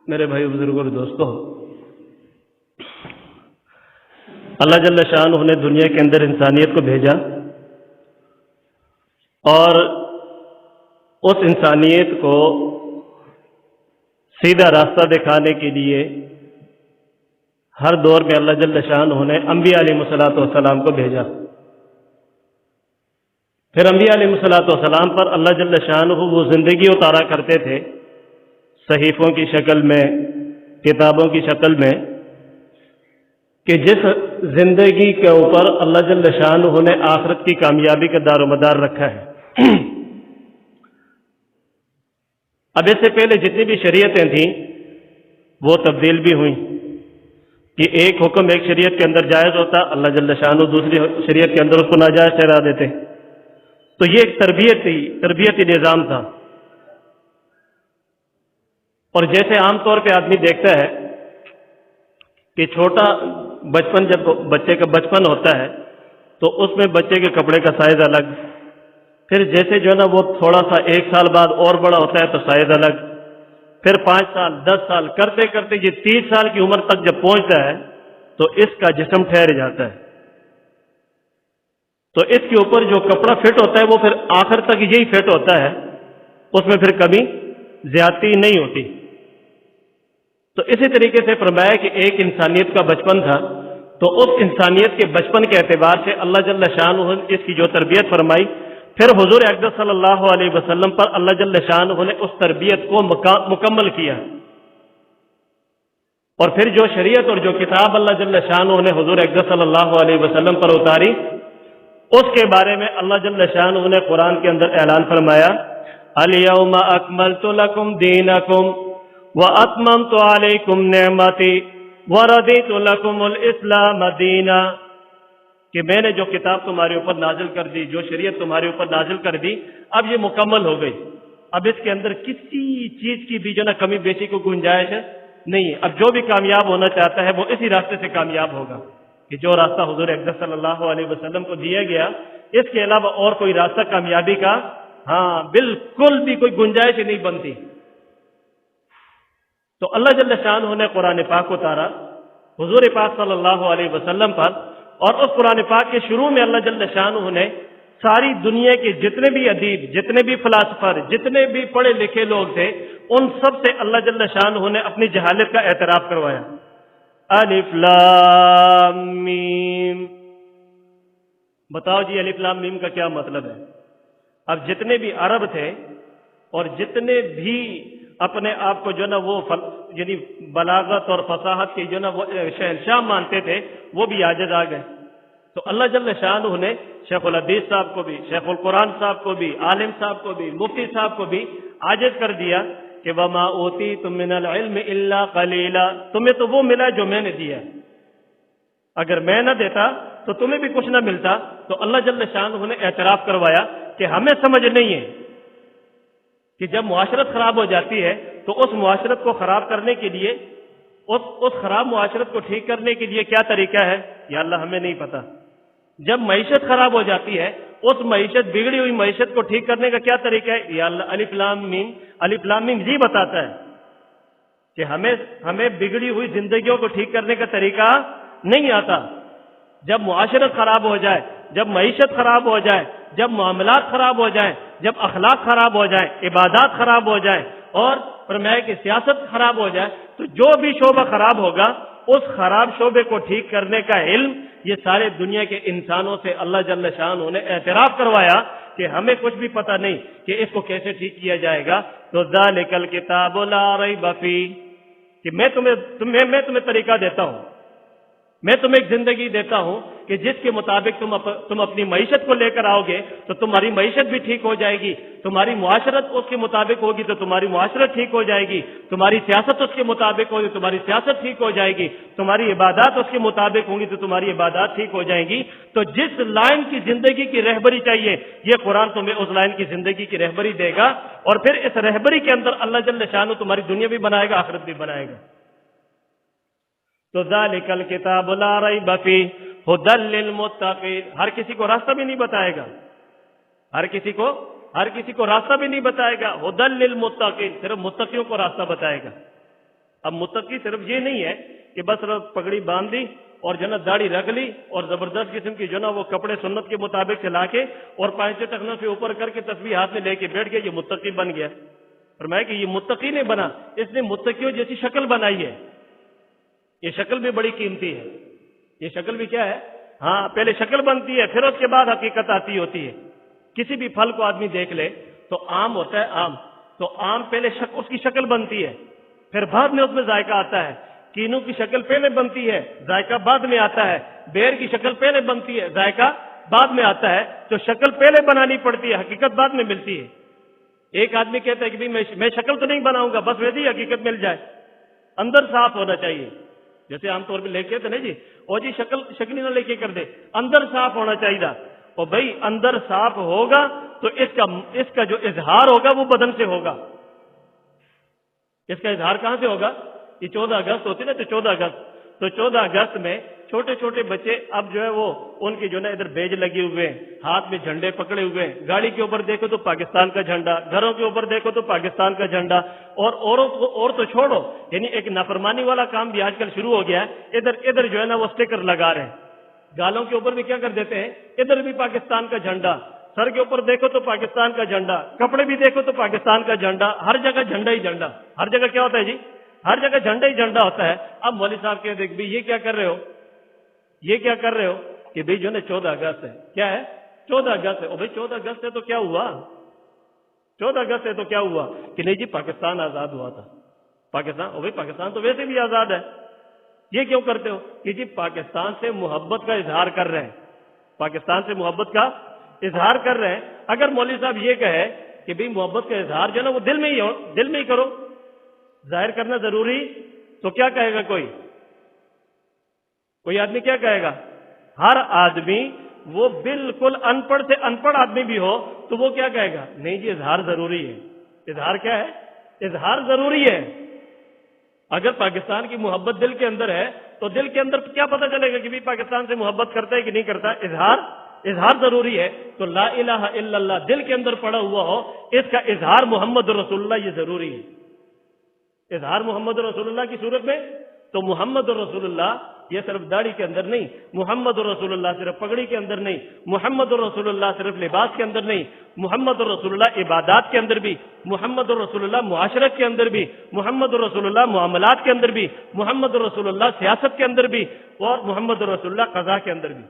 میرے بھائی بزرگوں اور دوستوں، اللہ جل شانہ نے دنیا کے اندر انسانیت کو بھیجا اور اس انسانیت کو سیدھا راستہ دکھانے کے لیے ہر دور میں اللہ جل شانہ نے انبیاء علیہ الصلوۃ والسلام کو بھیجا۔ پھر انبیاء علیہ الصلوۃ والسلام پر اللہ جل شانہ وہ زندگی اتارا کرتے تھے صحیفوں کی شکل میں، کتابوں کی شکل میں، کہ جس زندگی کے اوپر اللہ جل شانہ نے آخرت کی کامیابی کا دار و مدار رکھا ہے۔ اب اس سے پہلے جتنی بھی شریعتیں تھیں وہ تبدیل بھی ہوئیں کہ ایک حکم ایک شریعت کے اندر جائز ہوتا، اللہ جل شانہ دوسری شریعت کے اندر اس کو ناجائز ٹھہرا دیتے۔ تو یہ ایک تربیتی نظام تھا۔ اور جیسے عام طور پہ آدمی دیکھتا ہے کہ چھوٹا بچپن، جب بچے کا بچپن ہوتا ہے تو اس میں بچے کے کپڑے کا سائز الگ، پھر جیسے جو ہے نا وہ تھوڑا سا 1 سال بعد اور بڑا ہوتا ہے تو سائز الگ، پھر 5 سال 10 سال کرتے کرتے یہ 30 سال کی عمر تک جب پہنچتا ہے تو اس کا جسم ٹھہر جاتا ہے۔ تو اس کے اوپر جو کپڑا فٹ ہوتا ہے وہ پھر آخر تک یہی فٹ ہوتا ہے، اس میں پھر کبھی زیادتی نہیں ہوتی۔ تو اسی طریقے سے فرمایا کہ ایک انسانیت کا بچپن تھا، تو اس انسانیت کے بچپن کے اعتبار سے اللہ جل شانہ نے اس کی جو تربیت فرمائی، پھر حضور اقدس صلی اللہ علیہ وسلم پر اللہ جل شانہ نے اس تربیت کو مکمل کیا، اور پھر جو شریعت اور جو کتاب اللہ جل شانہ نے حضور اقدس صلی اللہ علیہ وسلم پر اتاری، اس کے بارے میں اللہ جل شانہ نے قرآن کے اندر اعلان فرمایا، الیوم اکملت لکم دینکم واتممت علیکم نعمتی وردیت لکم الاسلام دینا، کہ میں نے جو کتاب تمہارے اوپر نازل کر دی، جو شریعت تمہارے اوپر نازل کر دی، اب یہ مکمل ہو گئی، اب اس کے اندر کسی چیز کی بھی جو نا کمی بیشی کو گنجائش نہیں ہے۔ اب جو بھی کامیاب ہونا چاہتا ہے وہ اسی راستے سے کامیاب ہوگا، کہ جو راستہ حضور اقدس صلی اللہ علیہ وسلم کو دیا گیا، اس کے علاوہ اور کوئی راستہ کامیابی کا بالکل بھی کوئی گنجائش ہی نہیں بنتی۔ تو اللہ جل شانہ نے قرآن پاک اتارا حضور پاک صلی اللہ علیہ وسلم پر، اور اس قرآن پاک کے شروع میں اللہ جل شانہ نے ساری دنیا کے جتنے بھی ادیب، جتنے بھی فلاسفر، جتنے بھی پڑھے لکھے لوگ تھے، ان سب سے اللہ جل شانہ نے اپنی جہالت کا اعتراف کروایا۔ الف لام میم، بتاؤ جی الف لام میم کا کیا مطلب ہے؟ اب جتنے بھی عرب تھے اور جتنے بھی اپنے آپ کو جو نا وہ یعنی بلاغت اور فصاحت کی جو نا وہ شہنشاہ مانتے تھے، وہ بھی عاجز آ گئے۔ تو اللہ جل شانہ نے شیخ الحدیث صاحب کو بھی، شیخ القرآن صاحب کو بھی، عالم صاحب کو بھی، مفتی صاحب کو بھی عاجز کر دیا کہ وما اوتیتم من العلم الا قلیلا، تمہیں تو وہ ملا جو میں نے دیا، اگر میں نہ دیتا تو تمہیں بھی کچھ نہ ملتا۔ تو اللہ جل شانہ نے اعتراف کروایا کہ ہمیں سمجھ نہیں ہے کہ جب معاشرت خراب ہو جاتی ہے تو اس معاشرت کو خراب کرنے کے لیے، اس خراب معاشرت کو ٹھیک کرنے کے لیے کیا طریقہ ہے، یا اللہ ہمیں نہیں پتا۔ جب معیشت خراب ہو جاتی ہے، اس معیشت، بگڑی ہوئی معیشت کو ٹھیک کرنے کا کیا طریقہ ہے، یا اللہ الف لام میم، الف لام میم یہ بتاتا ہے کہ ہمیں بگڑی ہوئی زندگیوں کو ٹھیک کرنے کا طریقہ نہیں آتا۔ جب معاشرت خراب ہو جائے، جب معیشت خراب ہو جائے، جب معاملات خراب ہو جائیں، جب اخلاق خراب ہو جائیں، عبادات خراب ہو جائیں، اور فرمایا کہ سیاست خراب ہو جائے، تو جو بھی شعبہ خراب ہوگا اس خراب شعبے کو ٹھیک کرنے کا علم یہ سارے دنیا کے انسانوں سے اللہ جل شانہ نے اعتراف کروایا کہ ہمیں کچھ بھی پتہ نہیں کہ اس کو کیسے ٹھیک کیا جائے گا۔ تو ذالک الکتاب لا ریب فیہ، کہ میں تمہیں طریقہ دیتا ہوں، میں تمہیں ایک زندگی دیتا ہوں کہ جس کے مطابق تم اپنی معیشت کو لے کر آؤ گے تو تمہاری معیشت بھی ٹھیک ہو جائے گی، تمہاری معاشرت اس کے مطابق ہوگی تو تمہاری معاشرت ٹھیک ہو جائے گی، تمہاری سیاست اس کے مطابق ہوگی تمہاری سیاست ٹھیک ہو جائے گی، تمہاری عبادات اس کے مطابق ہوں گی تو تمہاری عبادات ٹھیک ہو جائیں گی۔ تو جس لائن کی زندگی کی رہبری چاہیے، یہ قرآن تمہیں اس لائن کی زندگی کی رہبری دے گا، اور پھر اس رہبری کے اندر اللہ جل شانہ تمہاری دنیا بھی بنائے گا، آخرت بھی بنائے گا۔ تو ذالک الکتاب لا ریب فیہ ھدی للمتقین، ہر کسی کو راستہ بھی نہیں بتائے گا، ہر کسی کو راستہ بھی نہیں بتائے گا، ھدی للمتقین، صرف متقیوں کو راستہ بتائے گا۔ اب متقی صرف یہ نہیں ہے کہ بس پگڑی باندھ دی اور جو نا داڑھی رکھ لی اور زبردست قسم کی جو نا وہ کپڑے سنت کے مطابق چلا کے اور پائچے ٹخنوں سے اوپر کر کے تسبیح ہاتھ میں لے کے بیٹھ گیا، یہ متقی بن گیا۔ فرمایا کہ یہ متقی نہیں بنا، اس نے متقیوں جیسی شکل بنائی ہے۔ یہ شکل بھی بڑی قیمتی ہے۔ یہ شکل بھی کیا ہے؟ ہاں، پہلے شکل بنتی ہے، پھر اس کے بعد حقیقت آتی ہوتی ہے۔ کسی بھی پھل کو آدمی دیکھ لے تو آم ہوتا ہے، آم تو آم پہلے اس کی شکل بنتی ہے، پھر بعد میں اس میں ذائقہ آتا ہے۔ کینو کی شکل پہلے بنتی ہے، ذائقہ بعد میں آتا ہے۔ بیر کی شکل پہلے بنتی ہے، ذائقہ بعد میں آتا ہے۔ تو شکل پہلے بنانی پڑتی ہے، حقیقت بعد میں ملتی ہے۔ ایک آدمی کہتا ہے کہ میں شکل تو نہیں بناؤں گا، بس ویسے ہی حقیقت مل جائے۔ اندر صاف ہونا چاہیے، جیسے عام طور پہ لے کے نا جی اور جی شکل نہ لے کے کر دے، اندر صاف ہونا چاہیے۔ اور بھائی اندر صاف ہوگا تو اس کا جو اظہار ہوگا وہ بدن سے ہوگا۔ اس کا اظہار کہاں سے ہوگا؟ یہ 14 اگست ہوتی نا، تو 14 اگست میں چھوٹے چھوٹے بچے اب جو ہے وہ ان کی جو نا ادھر بیج لگے ہوئے ہیں، ہاتھ میں جھنڈے پکڑے ہوئے ہیں، گاڑی کے اوپر دیکھو تو پاکستان کا جھنڈا، گھروں کے اوپر دیکھو تو پاکستان کا جھنڈا، اور تو چھوڑو، یعنی ایک نافرمانی والا کام بھی آج کل شروع ہو گیا ہے۔ ادھر جو ہے نا وہ اسٹیکر لگا رہے ہیں، گالوں کے اوپر بھی کیا کر دیتے ہیں، ادھر بھی پاکستان کا جھنڈا، سر کے اوپر دیکھو تو پاکستان کا جھنڈا، کپڑے بھی دیکھو تو پاکستان کا جھنڈا، ہر جگہ جھنڈا ہی جھنڈا، ہر جگہ کیا ہوتا ہے جی، ہر جگہ جھنڈا ہی جھنڈا ہوتا ہے۔ اب مولوی صاحب کہتے ہیں بھائی یہ کیا کر رہے ہو، یہ کیا کر رہے ہو کہ بھائی جو نا 14 اگست ہے، کیا ہے 14 اگست ہے۔ اور بھائی 14 اگست ہے تو کیا ہوا، 14 اگست ہے تو کیا ہوا کہ نہیں جی پاکستان آزاد ہوا تھا، پاکستان، اور بھائی پاکستان تو ویسے بھی آزاد ہے، یہ کیوں کرتے ہو کہ جی پاکستان سے محبت کا اظہار کر رہے ہیں، پاکستان سے محبت کا اظہار کر رہے ہیں۔ اگر مولوی صاحب یہ کہے کہ بھئی محبت کا اظہار جو ہے نا وہ دل میں ہی کرو، ظاہر کرنا ضروری، تو کیا کہے گا کوئی آدمی کیا کہے گا؟ ہر آدمی وہ بالکل ان پڑھ سے ان پڑھ آدمی بھی ہو تو وہ کیا کہے گا؟ نہیں جی اظہار ضروری ہے۔ اظہار کیا ہے؟ اظہار ضروری ہے۔ اگر پاکستان کی محبت دل کے اندر ہے تو دل کے اندر کیا پتہ چلے گا کہ بھی پاکستان سے محبت کرتا ہے کہ نہیں کرتا؟ اظہار ضروری ہے۔ تو لا الہ الا اللہ دل کے اندر پڑا ہوا ہو، اس کا اظہار محمد رسول اللہ یہ ضروری ہے۔ اظہار محمد رسول اللہ کی صورت میں تو محمد رسول اللہ یہ صرف داڑھی کے اندر نہیں، محمد رسول اللہ صرف پگڑی کے اندر نہیں، محمد رسول اللہ صرف لباس کے اندر نہیں، محمد رسول اللہ عبادات کے اندر بھی، محمد رسول اللہ معاشرت کے اندر بھی، محمد رسول اللہ معاملات کے اندر بھی، محمد رسول اللہ سیاست کے اندر بھی، اور محمد رسول اللہ قضاء کے اندر بھی۔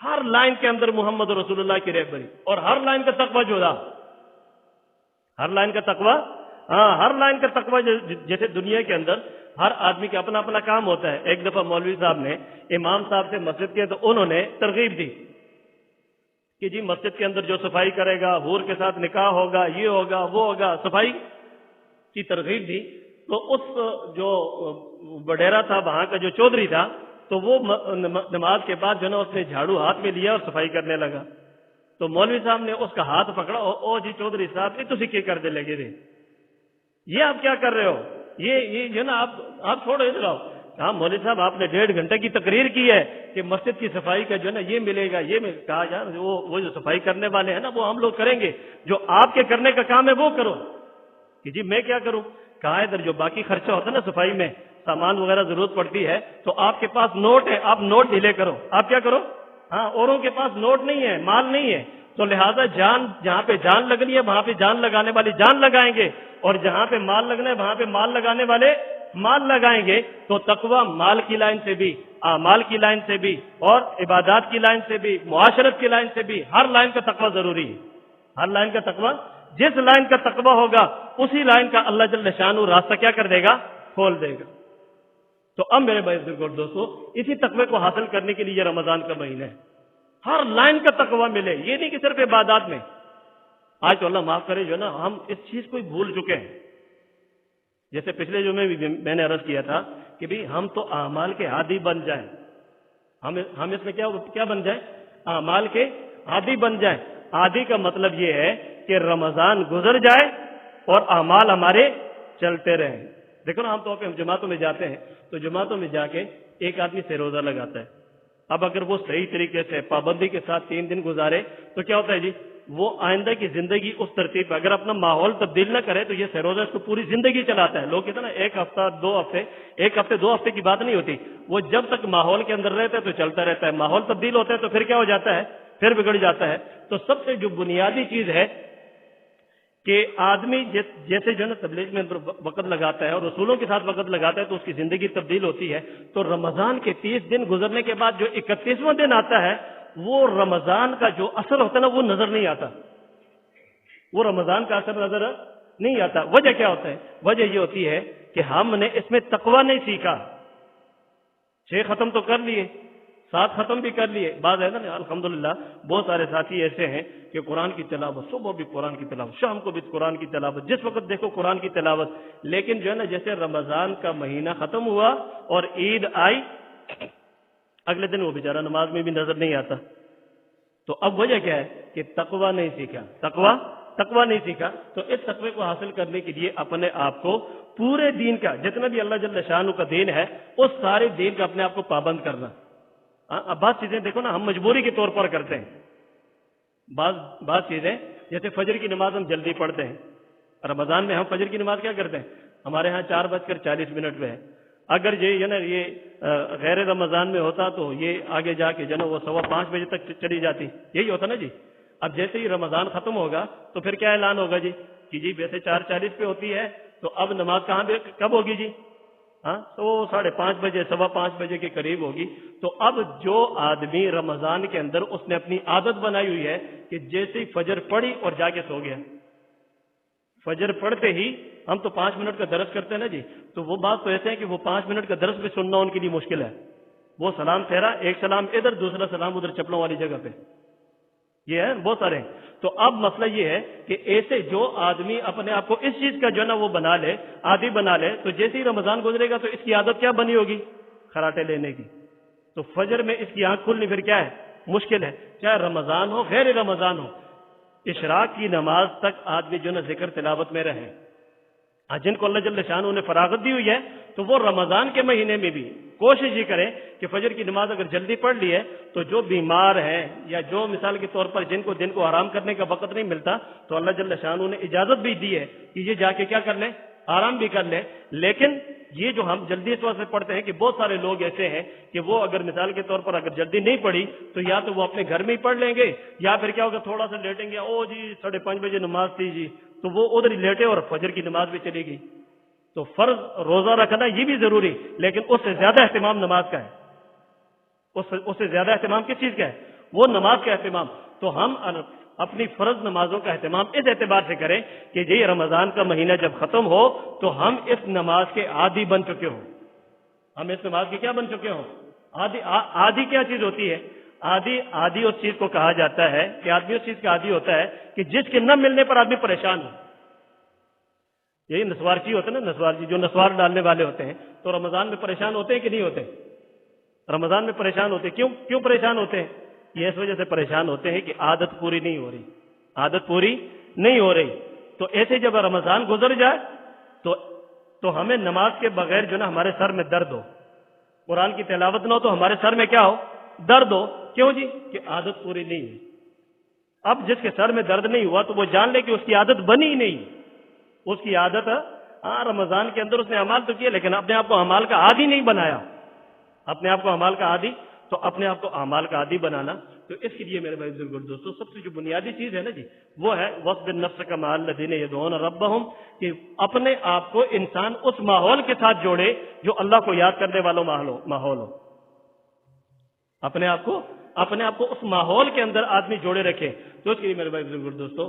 ہر لائن کے اندر محمد رسول اللہ کی رہبری، اور ہر لائن کا تقوی جو تھا، ہر لائن کا تقوی، ہر لائن کا تقوی جیسے دنیا کے اندر ہر آدمی کا اپنا اپنا کام ہوتا ہے۔ ایک دفعہ مولوی صاحب نے امام صاحب سے مسجد کے تو انہوں نے ترغیب دی کہ جی مسجد کے اندر جو صفائی کرے گا، حور کے ساتھ نکاح ہوگا، یہ ہوگا وہ ہوگا، صفائی کی ترغیب دی۔ تو اس جو بڈیرا تھا وہاں کا جو چودھری تھا تو وہ نماز کے بعد جو نا اس نے جھاڑو ہاتھ میں لیا اور صفائی کرنے لگا۔ تو مولوی صاحب نے اس کا ہاتھ پکڑا، او جی چودھری صاحب یہ تسی کیا کر دے لگے تھے، یہ آپ کیا کر رہے ہو، یہ جو نا آپ چھوڑو ادھر آؤ۔ کہا مولوی صاحب آپ نے 1.5 گھنٹے کی تقریر کی ہے کہ مسجد کی صفائی کا جو ہے نا یہ ملے گا، یہ کہا یار وہ جو صفائی کرنے والے ہیں نا وہ ہم لوگ کریں گے، جو آپ کے کرنے کا کام ہے وہ کرو۔ کہ جی میں کیا کروں؟ کہا ادھر جو باقی خرچہ ہوتا ہے نا صفائی میں، سامان وغیرہ ضرورت پڑتی ہے تو آپ کے پاس نوٹ ہے، آپ نوٹ ڈھیلے کرو۔ آپ کیا کرو؟ اوروں کے پاس نوٹ نہیں ہے، مال نہیں ہے، تو لہذا جہاں پہ جان لگنی ہے وہاں پہ جان لگانے والے جان لگائیں گے، اور جہاں پہ مال لگنا ہے وہاں پہ مال لگانے والے مال لگائیں گے۔ تو تقوی مال کی لائن سے بھی، اعمال کی لائن سے بھی، اور عبادات کی لائن سے بھی، معاشرت کی لائن سے بھی، ہر لائن کا تقوی ضروری ہے۔ ہر لائن کا تقوی، جس لائن کا تقوی ہوگا اسی لائن کا اللہ جل شانہ راستہ کیا کر دے گا؟ کھول دے گا۔ تو اب میرے بھائی دوستو، اسی تقوی کو حاصل کرنے کے لیے یہ رمضان کا مہینہ ہے۔ ہر لائن کا تقوی ملے، یہ نہیں کہ صرف عبادات میں۔ آج تو اللہ معاف کرے جو نا ہم اس چیز کو بھول چکے ہیں۔ جیسے پچھلے جمعے بھی میں نے عرض کیا تھا کہ بھی ہم تو اعمال کے عادی بن جائیں، ہم اس میں کیا بن جائیں؟ اعمال کے عادی بن جائیں۔ عادی کا مطلب یہ ہے کہ رمضان گزر جائے اور اعمال ہمارے چلتے رہیں۔ دیکھو نا عام طور پہ ہم جماعتوں میں جاتے ہیں تو جماعتوں میں جا کے ایک آدمی سے روزہ لگاتا ہے، اب اگر وہ صحیح طریقے سے پابندی کے ساتھ 3 دن گزارے تو کیا ہوتا ہے جی، وہ آئندہ کی زندگی اس ترتیب پہ اگر اپنا ماحول تبدیل نہ کرے تو یہ سہ روزہ اس کو پوری زندگی چلاتا ہے. لوگ کہتے ہیں نا 1 ہفتہ 2 ہفتے، 1 ہفتے 2 ہفتے کی بات نہیں ہوتی. وہ جب تک ماحول کے اندر رہتا ہے تو چلتا رہتا ہے، ماحول تبدیل ہوتا ہے تو پھر کیا ہو جاتا ہے، پھر بگڑ جاتا ہے. تو سب سے جو بنیادی چیز ہے کہ آدمی جیسے جو ہے نا تبلیغ میں وقت لگاتا ہے اور رسولوں کے ساتھ وقت لگاتا ہے تو اس کی زندگی تبدیل ہوتی ہے. تو رمضان کے 30 دن گزرنے کے بعد جو 31واں دن آتا ہے وہ رمضان کا جو اثر ہوتا ہے نا وہ نظر نہیں آتا، وہ رمضان کا اثر نظر نہیں آتا. وجہ کیا ہوتا ہے؟ وجہ یہ ہوتی ہے کہ ہم نے اس میں تقوی نہیں سیکھا. 6 ختم تو کر لیے، 7 ختم بھی کر لیے. بعض ہے نا الحمدللہ بہت سارے ساتھی ایسے ہیں کہ قرآن کی تلاوت، صبح بھی قرآن کی تلاوت، شام کو بھی قرآن کی تلاوت، جس وقت دیکھو قرآن کی تلاوت. لیکن جو ہے نا جیسے رمضان کا مہینہ ختم ہوا اور عید آئی، اگلے دن وہ بیچارہ نماز میں بھی نظر نہیں آتا. تو اب وجہ کیا ہے کہ تقوی نہیں سیکھا، تقوی نہیں سیکھا. تو اس تقوی کو حاصل کرنے کے لیے اپنے آپ کو پورے دین کا، جتنا بھی اللہ جل شانہ کا دین ہے اس سارے دین کا اپنے آپ کو پابند کرنا. اب بعض چیزیں دیکھو نا ہم مجبوری کے طور پر کرتے ہیں. بعض چیزیں جیسے فجر کی نماز ہم جلدی پڑھتے ہیں. رمضان میں ہم فجر کی نماز کیا کرتے ہیں؟ ہمارے ہاں 4:40 پہ ہے. اگر یہ غیر رمضان میں ہوتا تو یہ آگے جا کے وہ 5:15 بجے تک چلی جاتی. یہی ہوتا نا جی. اب جیسے ہی رمضان ختم ہوگا تو پھر کیا اعلان ہوگا جی کہ جی ویسے 4:40 پہ ہوتی ہے تو اب نماز کب ہوگی جی؟ ہاں تو 5:30 بجے 5:15 بجے کے قریب ہوگی. تو اب جو آدمی رمضان کے اندر اس نے اپنی عادت بنائی ہوئی ہے کہ جیسے ہی فجر پڑھی اور جا کے سو گیا، فجر پڑھتے ہی ہم تو 5 منٹ کا درس کرتے ہیں نا جی. تو وہ بات تو ایسے ہے کہ وہ 5 منٹ کا درس بھی سننا ان کے لیے مشکل ہے. وہ سلام پھیرا، ایک سلام ادھر دوسرا سلام ادھر چپلوں والی جگہ پہ، یہ ہے بہت سارے. تو اب مسئلہ یہ ہے کہ ایسے جو آدمی اپنے آپ کو اس چیز کا جو ہے نا وہ بنا لے، عادی بنا لے، تو جیسے ہی رمضان گزرے گا تو اس کی عادت کیا بنی ہوگی؟ خراٹے لینے کی. تو فجر میں اس کی آنکھ کھلنی پھر کیا ہے؟ مشکل ہے. چاہے رمضان ہو غیر رمضان ہو، اشراق کی نماز تک آدمی جو ہے نا ذکر تلاوت میں رہے. جن کو اللہ جل شانہ نے فراغت دی ہوئی ہے تو وہ رمضان کے مہینے میں بھی کوشش یہ کریں کہ فجر کی نماز اگر جلدی پڑھ لی ہے تو جو بیمار ہیں یا جو مثال کے طور پر جن کو دن کو آرام کرنے کا وقت نہیں ملتا تو اللہ جل شانہ نے اجازت بھی دی ہے کہ یہ جا کے کیا کر لیں؟ آرام بھی کر لیں. لیکن یہ جو ہم جلدی اس وقت سے پڑھتے ہیں کہ بہت سارے لوگ ایسے ہیں کہ وہ اگر مثال کے طور پر اگر جلدی نہیں پڑھی تو یا تو وہ اپنے گھر میں ہی پڑھ لیں گے یا پھر کیا ہوگا تھوڑا سا لیٹیں گے، او جی 5:30 بجے نماز تھی جی، تو وہ ادھر ہی لیٹے اور فجر کی نماز بھی چلے گی. تو فرض روزہ رکھنا یہ بھی ضروری، لیکن اس سے زیادہ اہتمام نماز کا ہے. اس سے زیادہ اہتمام کس چیز کا ہے؟ وہ نماز کا اہتمام. تو ہم اپنی فرض نمازوں کا اہتمام اس اعتبار سے کریں کہ یہ رمضان کا مہینہ جب ختم ہو تو ہم اس نماز کے عادی بن چکے ہوں. ہم اس نماز کے کیا بن چکے ہوں؟ عادی کیا چیز ہوتی ہے؟ عادی اس چیز کو کہا جاتا ہے کہ آدمی اس چیز کا عادی ہوتا ہے کہ جس کے نہ ملنے پر آدمی پریشان ہو. یہی نسوارچی ہوتے ہیں نا، نسوارچی جو نسوار ڈالنے والے ہوتے ہیں تو رمضان میں پریشان ہوتے ہیں کہ نہیں ہوتے؟ رمضان میں پریشان ہوتے ہیں. کیوں پریشان ہوتے ہیں؟ یہ اس وجہ سے پریشان ہوتے ہیں کہ عادت پوری نہیں ہو رہی، عادت پوری نہیں ہو رہی. تو ایسے جب رمضان گزر جائے تو ہمیں نماز کے بغیر جو نا ہمارے سر میں درد ہو، قرآن کی تلاوت نہ ہو تو ہمارے سر میں کیا ہو؟ درد ہو. کیوں جی؟ کہ عادت پوری نہیں ہوئی. اب جس کے سر میں درد نہیں ہوا تو وہ جان لے کہ اس کی عادت بنی ہی نہیں. اس کی عادت رمضان کے اندر اس نے اعمال تو کیے لیکن اپنے آپ کو اعمال کا عادی نہیں بنایا. اپنے آپ کو اعمال کا عادی، تو اپنے آپ کو اعمال کا عادی بنانا. تو اس کے لیے میرے بھائی بزرگ دوستو سب سے جو بنیادی چیز ہے نا جی وہ ہے وَاصْبِرْ نَفْسَكَ مَعَ الَّذِينَ يَدْعُونَ رَبَّهُمْ، کہ اپنے آپ کو انسان اس ماحول کے ساتھ جوڑے جو اللہ کو یاد کرنے والوں ماحول ہو. اپنے آپ کو اس ماحول کے اندر آدمی جوڑے رکھے. تو اس کے لیے میرے بھائی بزرگ دوستو